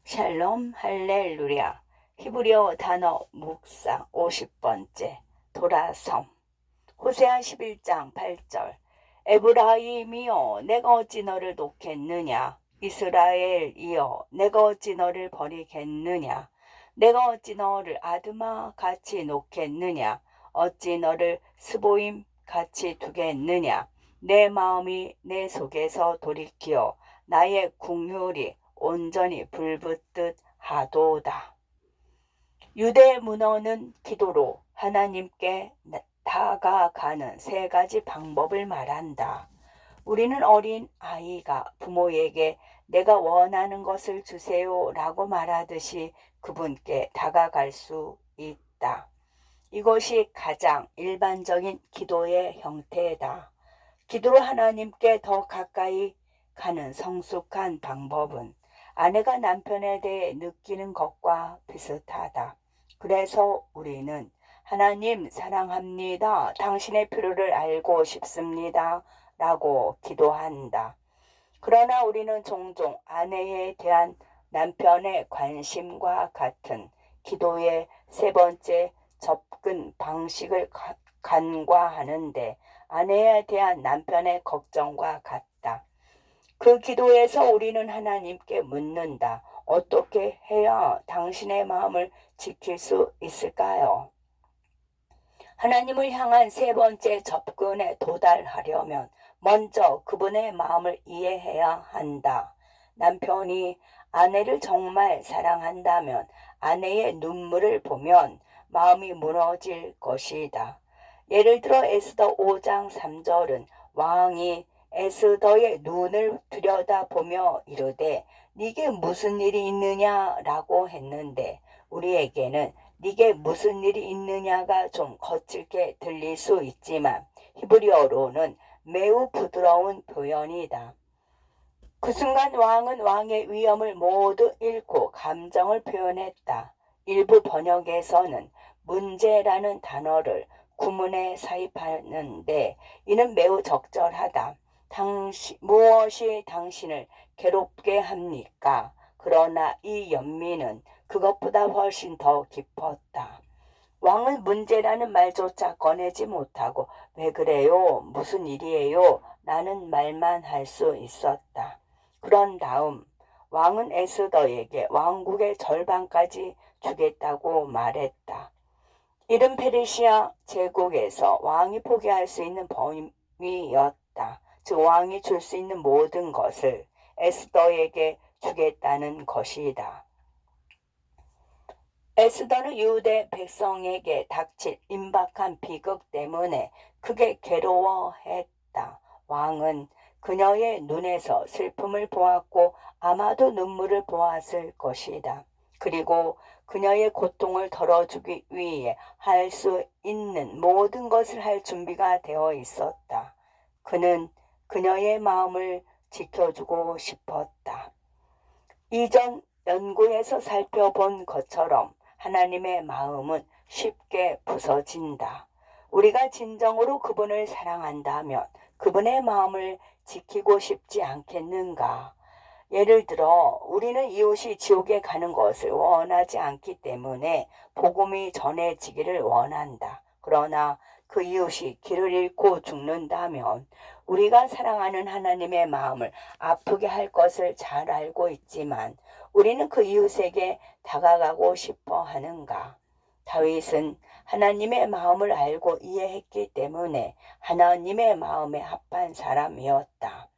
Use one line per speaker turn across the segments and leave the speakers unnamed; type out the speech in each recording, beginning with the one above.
샬롬 할렐루야. 히브리어 단어 묵상 50번째 돌아섬. 호세아 11장 8절. 에브라임이여 내가 어찌 너를 놓겠느냐. 이스라엘이여 내가 어찌 너를 버리겠느냐. 내가 어찌 너를 아드마 같이 놓겠느냐. 어찌 너를 스보임 같이 두겠느냐. 내 마음이 내 속에서 돌이키어 나의 긍휼이 온전히 불붙듯 하도다. 유대 문어는 기도로 하나님께 다가가는 세 가지 방법을 말한다. 우리는 어린 아이가 부모에게 내가 원하는 것을 주세요 라고 말하듯이 그분께 다가갈 수 있다. 이것이 가장 일반적인 기도의 형태다. 기도로 하나님께 더 가까이 가는 성숙한 방법은 아내가 남편에 대해 느끼는 것과 비슷하다. 그래서 우리는 하나님 사랑합니다. 당신의 필요를 알고 싶습니다. 라고 기도한다. 그러나 우리는 종종 아내에 대한 남편의 관심과 같은 기도의 세 번째 접근 방식을 간과하는데 아내에 대한 남편의 걱정과 같다. 그 기도에서 우리는 하나님께 묻는다. 어떻게 해야 당신의 마음을 지킬 수 있을까요? 하나님을 향한 세 번째 접근에 도달하려면 먼저 그분의 마음을 이해해야 한다. 남편이 아내를 정말 사랑한다면 아내의 눈물을 보면 마음이 무너질 것이다. 예를 들어 에스더 5장 3절은 왕이 에스더의 눈을 들여다보며 이르되 네게 무슨 일이 있느냐라고 했는데 우리에게는 네게 무슨 일이 있느냐가 좀 거칠게 들릴 수 있지만 히브리어로는 매우 부드러운 표현이다. 그 순간 왕은 왕의 위엄을 모두 잃고 감정을 표현했다. 일부 번역에서는 문제라는 단어를 구문에 사입하는데 이는 매우 적절하다. 무엇이 당신을 괴롭게 합니까? 그러나 이 연민은 그것보다 훨씬 더 깊었다. 왕은 문제라는 말조차 꺼내지 못하고 왜 그래요? 무슨 일이에요? 라는 말만 할 수 있었다. 그런 다음 왕은 에스더에게 왕국의 절반까지 주겠다고 말했다. 이른 페르시아 제국에서 왕이 포기할 수 있는 범위였다. 즉 왕이 줄 수 있는 모든 것을 에스더에게 주겠다는 것이다. 에스더는 유대 백성에게 닥칠 임박한 비극 때문에 크게 괴로워했다. 왕은 그녀의 눈에서 슬픔을 보았고 아마도 눈물을 보았을 것이다. 그리고 그녀의 고통을 덜어주기 위해 할 수 있는 모든 것을 할 준비가 되어 있었다. 그는 그녀의 마음을 지켜주고 싶었다. 이전 연구에서 살펴본 것처럼 하나님의 마음은 쉽게 부서진다. 우리가 진정으로 그분을 사랑한다면 그분의 마음을 지키고 싶지 않겠는가? 예를 들어 우리는 이웃이 지옥에 가는 것을 원하지 않기 때문에 복음이 전해지기를 원한다. 그러나 그 이웃이 길을 잃고 죽는다면 우리가 사랑하는 하나님의 마음을 아프게 할 것을 잘 알고 있지만 우리는 그 이웃에게 다가가고 싶어 하는가? 다윗은 하나님의 마음을 알고 이해했기 때문에 하나님의 마음에 합한 사람이었다.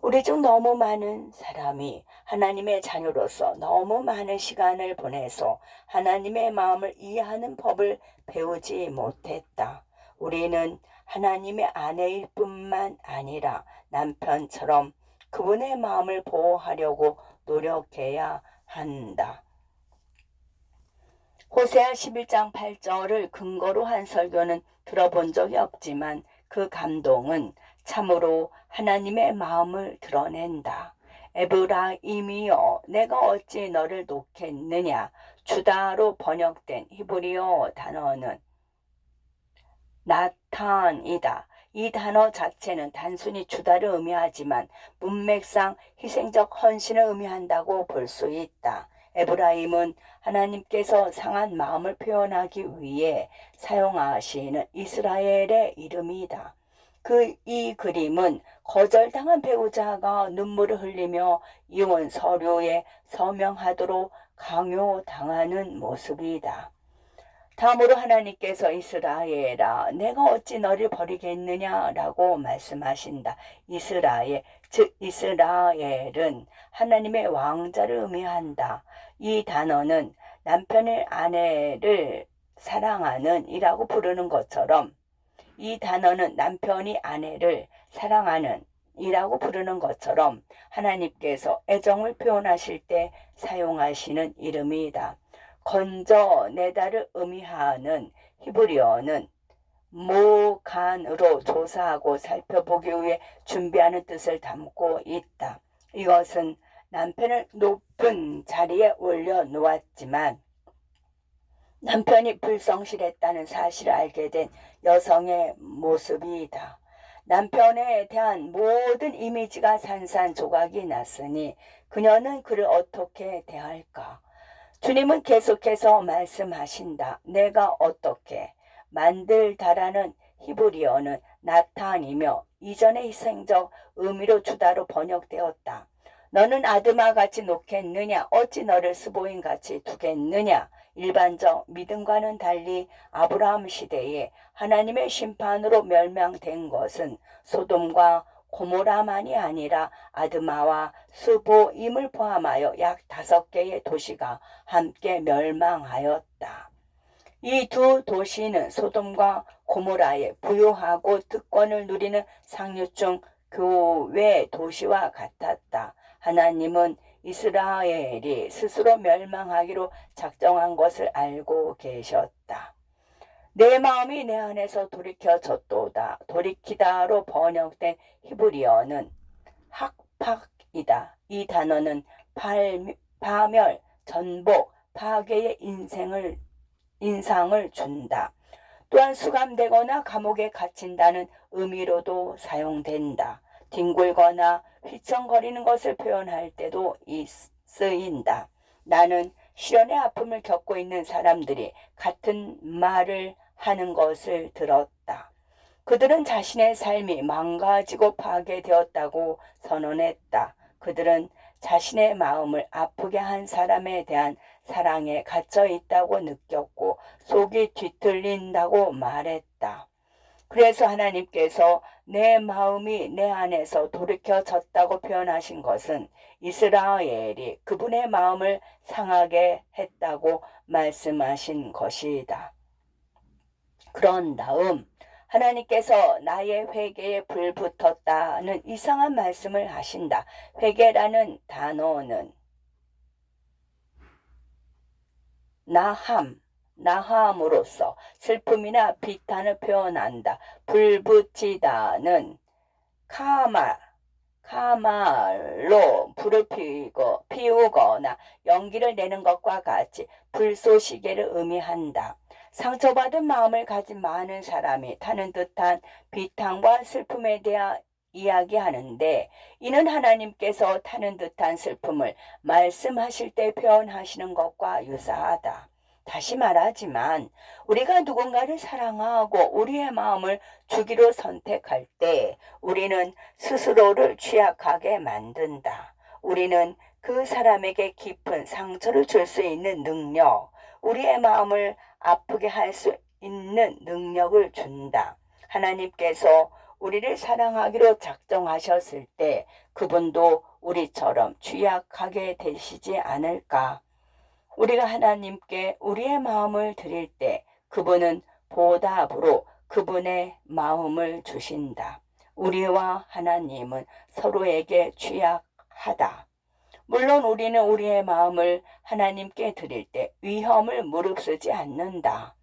우리 중 너무 많은 사람이 하나님의 자녀로서 너무 많은 시간을 보내서 하나님의 마음을 이해하는 법을 배우지 못했다. 우리는 하나님의 아내일 뿐만 아니라 남편처럼 그분의 마음을 보호하려고 노력해야 한다. 호세아 11장 8절을 근거로 한 설교는 들어본 적이 없지만 그 감동은 참으로 하나님의 마음을 드러낸다. 에브라임이여 내가 어찌 너를 놓겠느냐. 주다로 번역된 히브리어 단어는 나탄이다. 이 단어 자체는 단순히 주다를 의미하지만 문맥상 희생적 헌신을 의미한다고 볼 수 있다. 에브라임은 하나님께서 상한 마음을 표현하기 위해 사용하시는 이스라엘의 이름이다. 이 그림은 거절당한 배우자가 눈물을 흘리며 이혼 서류에 서명하도록 강요당하는 모습이다. 다음으로 하나님께서 이스라엘아 내가 어찌 너를 버리겠느냐라고 말씀하신다. 이스라엘, 즉 이스라엘은 하나님의 왕자를 의미한다. 이 단어는 남편의 아내를 사랑하는 이라고 부르는 것처럼 이 단어는 남편이 아내를 사랑하는 이라고 부르는 것처럼 하나님께서 애정을 표현하실 때 사용하시는 이름이다. 건져내다를 의미하는 히브리어는 모간으로 조사하고 살펴보기 위해 준비하는 뜻을 담고 있다. 이것은 남편을 높은 자리에 올려놓았지만 남편이 불성실했다는 사실을 알게 된 여성의 모습이다. 남편에 대한 모든 이미지가 산산조각이 났으니 그녀는 그를 어떻게 대할까? 주님은 계속해서 말씀하신다. 내가 어떻게 만들다라는 히브리어는 나탄이며 이전의 희생적 의미로 주다로 번역되었다. 너는 아드마 같이 놓겠느냐? 어찌 너를 스보인 같이 두겠느냐? 일반적 믿음과는 달리 아브라함 시대에 하나님의 심판으로 멸망된 것은 소돔과 고모라만이 아니라 아드마와 스보임을 포함하여 약 5개의 도시가 함께 멸망하였다. 이 두 도시는 소돔과 고모라의 부유하고 특권을 누리는 상류층 교외 도시와 같았다. 하나님은 이스라엘이 스스로 멸망하기로 작정한 것을 알고 계셨다. 내 마음이 내 안에서 돌이켜졌도다. 돌이키다로 번역된 히브리어는 학팍이다. 이 단어는 파멸, 전복, 파괴의 인상을 준다. 또한 수감되거나 감옥에 갇힌다는 의미로도 사용된다. 뒹굴거나 휘청거리는 것을 표현할 때도 쓰인다. 나는 시련의 아픔을 겪고 있는 사람들이 같은 말을 하는 것을 들었다. 그들은 자신의 삶이 망가지고 파괴되었다고 선언했다. 그들은 자신의 마음을 아프게 한 사람에 대한 사랑에 갇혀 있다고 느꼈고 속이 뒤틀린다고 말했다. 그래서 하나님께서 내 마음이 내 안에서 돌이켜졌다고 표현하신 것은 이스라엘이 그분의 마음을 상하게 했다고 말씀하신 것이다. 그런 다음 하나님께서 나의 회개에 불붙었다는 이상한 말씀을 하신다. 회개라는 단어는 나함으로써 슬픔이나 비탄을 표현한다. 불붙이다는 카말로 불을 피우거나 연기를 내는 것과 같이 불쏘시개를 의미한다. 상처받은 마음을 가진 많은 사람이 타는 듯한 비탄과 슬픔에 대한 이야기하는데 이는 하나님께서 타는 듯한 슬픔을 말씀하실 때 표현하시는 것과 유사하다. 다시 말하지만 우리가 누군가를 사랑하고 우리의 마음을 주기로 선택할 때 우리는 스스로를 취약하게 만든다. 우리는 그 사람에게 깊은 상처를 줄 수 있는 능력, 우리의 마음을 아프게 할 수 있는 능력을 준다. 하나님께서 우리를 사랑하기로 작정하셨을 때 그분도 우리처럼 취약하게 되시지 않을까? 우리가 하나님께 우리의 마음을 드릴 때 그분은 보답으로 그분의 마음을 주신다. 우리와 하나님은 서로에게 취약하다. 물론 우리는 우리의 마음을 하나님께 드릴 때 위험을 무릅쓰지 않는다.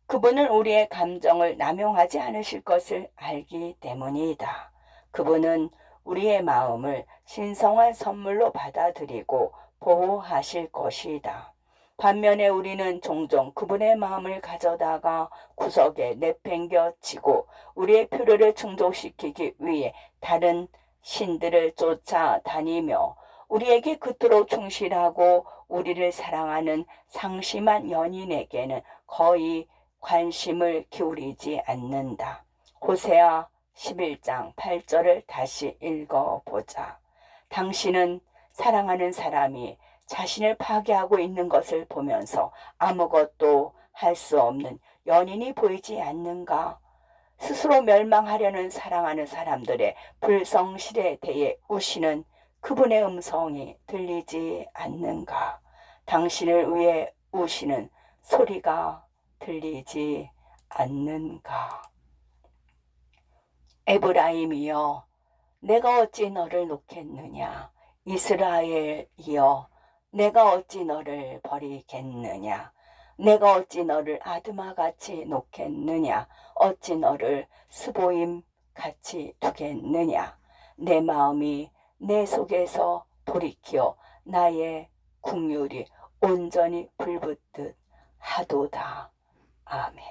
그분은 우리의 감정을 남용하지 않으실 것을 알기 때문이다. 그분은 우리의 마음을 신성한 선물로 받아들이고 보호하실 것이다. 반면에 우리는 종종 그분의 마음을 가져다가 구석에 내팽겨치고 우리의 필요를 충족시키기 위해 다른 신들을 쫓아다니며 우리에게 그토록 충실하고 우리를 사랑하는 상심한 연인에게는 거의 관심을 기울이지 않는다. 호세아 11장 8절을 다시 읽어보자. 당신은 사랑하는 사람이 자신을 파괴하고 있는 것을 보면서 아무것도 할 수 없는 연인이 보이지 않는가? 스스로 멸망하려는 사랑하는 사람들의 불성실에 대해 우시는 그분의 음성이 들리지 않는가? 당신을 위해 우시는 소리가 들리지 않는가? 에브라임이여, 내가 어찌 너를 놓겠느냐? 이스라엘이여, 내가 어찌 너를 버리겠느냐? 내가 어찌 너를 아드마같이 놓겠느냐? 어찌 너를 스보임 같이 두겠느냐? 내 마음이 내 속에서 돌이켜 나의 국률이 온전히 불붙듯 하도다. 아멘.